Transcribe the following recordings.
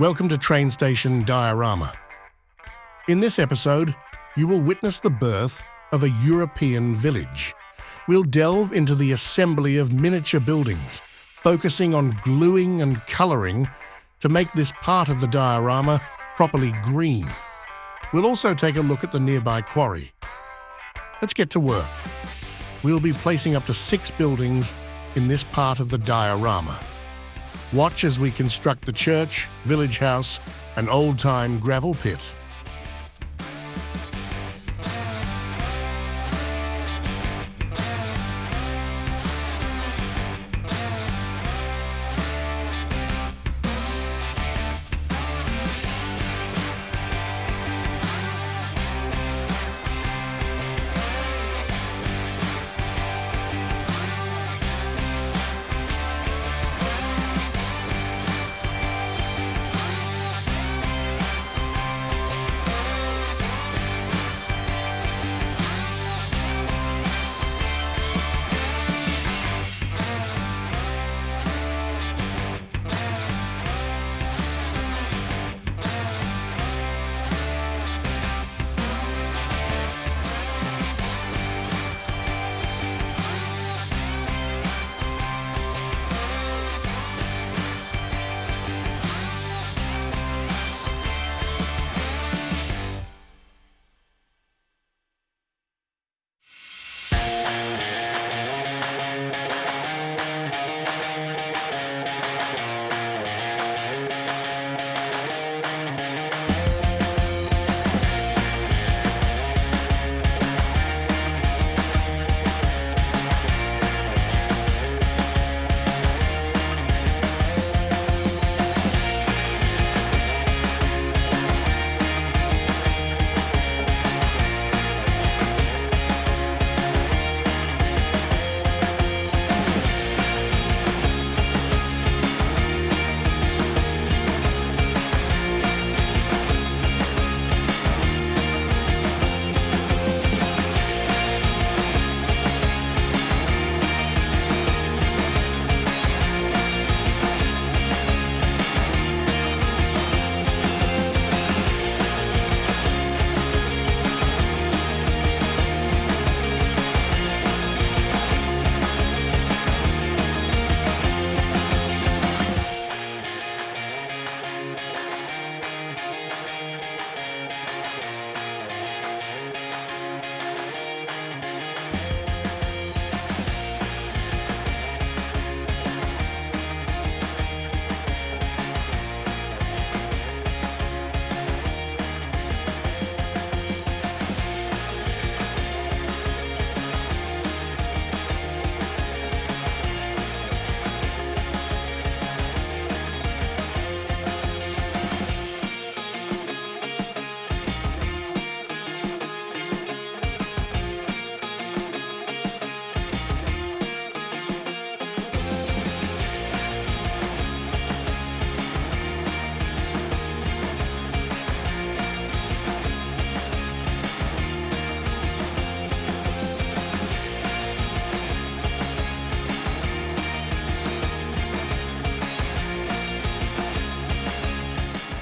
Welcome to TrainStation Diorama. In this episode, you will witness the birth of a European village. We'll delve into the assembly of miniature buildings, focusing on gluing and colouring to make this part of the diorama properly green. We'll also take a look at the nearby quarry. Let's get to work. We'll be placing up to 6 buildings in this part of the diorama. Watch as we construct the church, village house, and old-time gravel pit.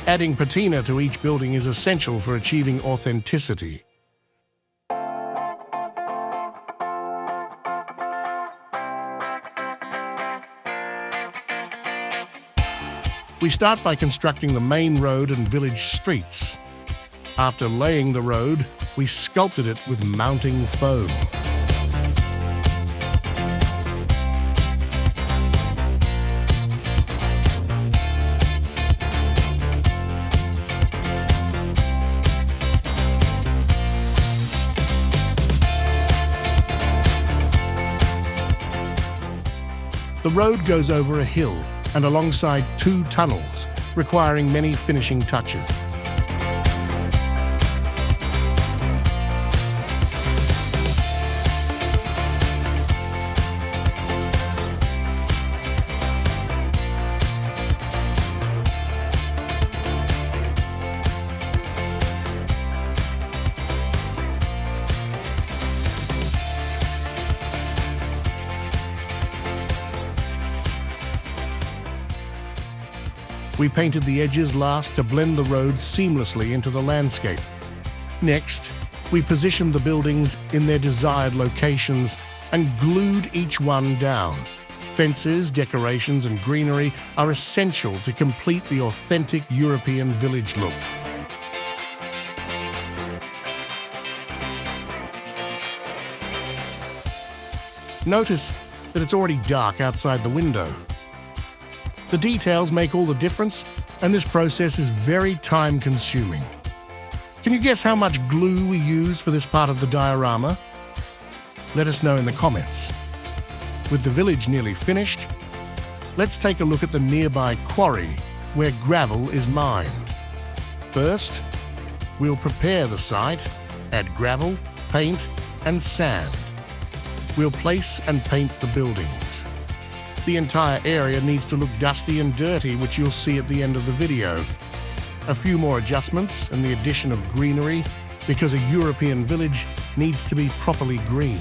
Adding patina to each building is essential for achieving authenticity. We start by constructing the main road and village streets. After laying the road, we sculpted it with mounting foam. The road goes over a hill and alongside 2 tunnels, requiring many finishing touches. We painted the edges last to blend the roads seamlessly into the landscape. Next, we positioned the buildings in their desired locations and glued each one down. Fences, decorations, and greenery are essential to complete the authentic European village look. Notice that it's already dark outside the window. The details make all the difference, and this process is very time-consuming. Can you guess how much glue we use for this part of the diorama? Let us know in the comments. With the village nearly finished, let's take a look at the nearby quarry where gravel is mined. First, we'll prepare the site, add gravel, paint, and sand. We'll place and paint the buildings. The entire area needs to look dusty and dirty, which you'll see at the end of the video. A few more adjustments and the addition of greenery, because a European village needs to be properly green.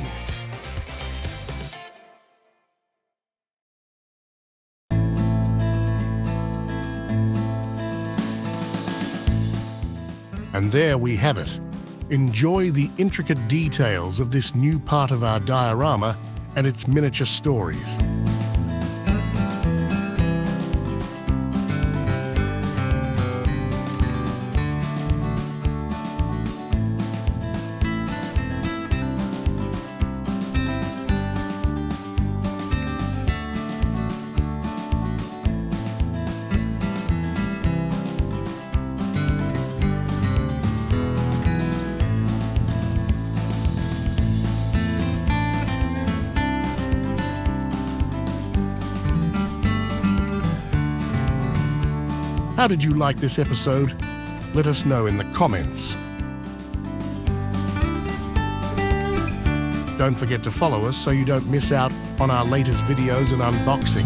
And there we have it. Enjoy the intricate details of this new part of our diorama and its miniature stories. How did you like this episode? Let us know in the comments. Don't forget to follow us so you don't miss out on our latest videos and unboxing.